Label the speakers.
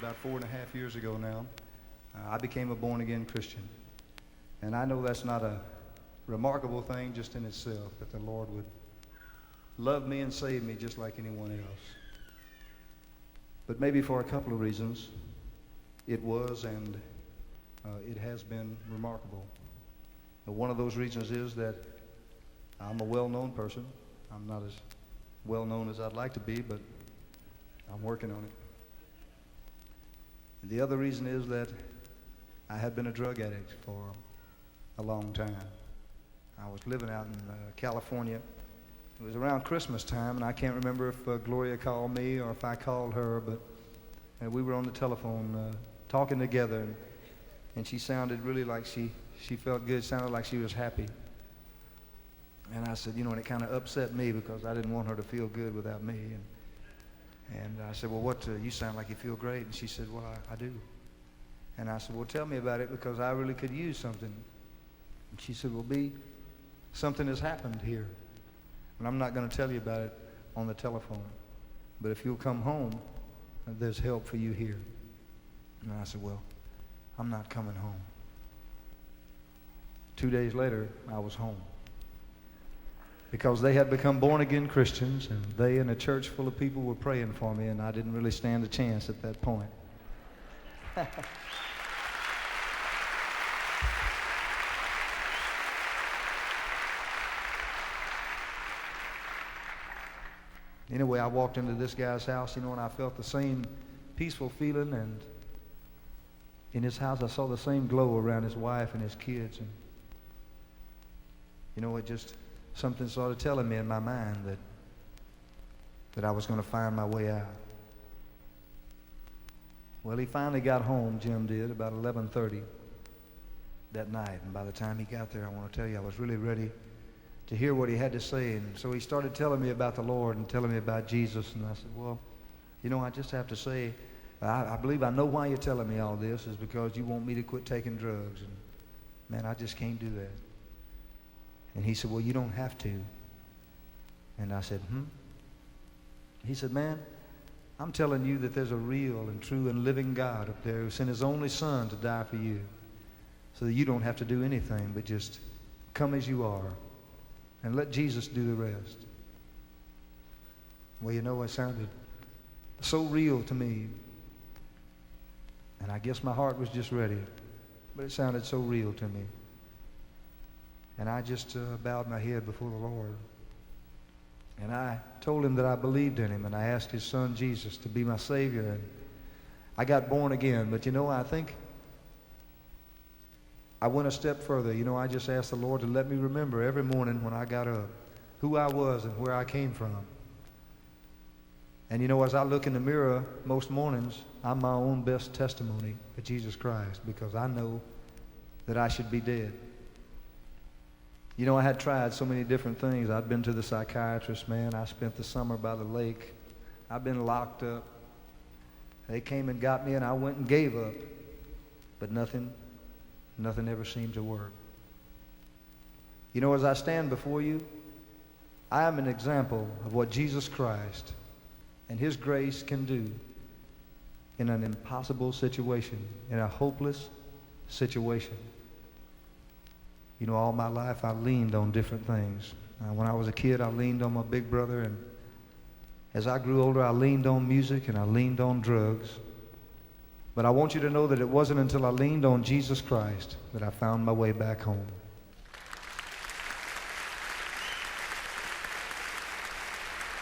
Speaker 1: about 4.5 years ago now, I became a born-again Christian. And I know that's not a remarkable thing just in itself, that the Lord would love me and save me just like anyone else. But maybe for a couple of reasons, it was and it has been remarkable. One of those reasons is that I'm a well-known person. I'm not as well-known as I'd like to be, but I'm working on it. And the other reason is that I had been a drug addict for a long time. I was living out in California. It was around Christmas time, and I can't remember if Gloria called me or if I called her, but we were on the telephone talking together, and she sounded really like she felt good, sounded like she was happy. And I said, and it kind of upset me because I didn't want her to feel good without me. And I said, well, you sound like you feel great. And she said, well, I do. And I said, well, tell me about it because I really could use something. And she said, well, B, something has happened here. And I'm not going to tell you about it on the telephone. But if you'll come home, there's help for you here. And I said, well, I'm not coming home. 2 days later, I was home. Because they had become born-again Christians, and they and a church full of people were praying for me, and I didn't really stand a chance at that point. Anyway, I walked into this guy's house, and I felt the same peaceful feeling, and in his house I saw the same glow around his wife and his kids, and it just something started telling me in my mind that I was going to find my way out. Well, he finally got home, Jim did, about 11:30 that night. And by the time he got there, I want to tell you, I was really ready to hear what he had to say. And so he started telling me about the Lord and telling me about Jesus. And I said, well, I just have to say, I believe I know why you're telling me all this is because you want me to quit taking drugs. And man, I just can't do that. And he said, well, you don't have to. And I said, He said, man, I'm telling you that there's a real and true and living God up there who sent his only son to die for you so that you don't have to do anything but just come as you are and let Jesus do the rest. Well, it sounded so real to me. And I guess my heart was just ready, but it sounded so real to me. And I just bowed my head before the Lord. And I told him that I believed in him, and I asked his son Jesus to be my Savior. And I got born again. But I think I went a step further. I just asked the Lord to let me remember every morning when I got up who I was and where I came from. And as I look in the mirror most mornings, I'm my own best testimony of Jesus Christ because I know that I should be dead. I had tried so many different things. I'd been to the psychiatrist, man. I spent the summer by the lake. I've been locked up. They came and got me, and I went and gave up. But nothing ever seemed to work. As I stand before you, I am an example of what Jesus Christ and his grace can do in an impossible situation, in a hopeless situation. All my life I leaned on different things. When I was a kid, I leaned on my big brother, and as I grew older, I leaned on music and I leaned on drugs. But I want you to know that it wasn't until I leaned on Jesus Christ that I found my way back home.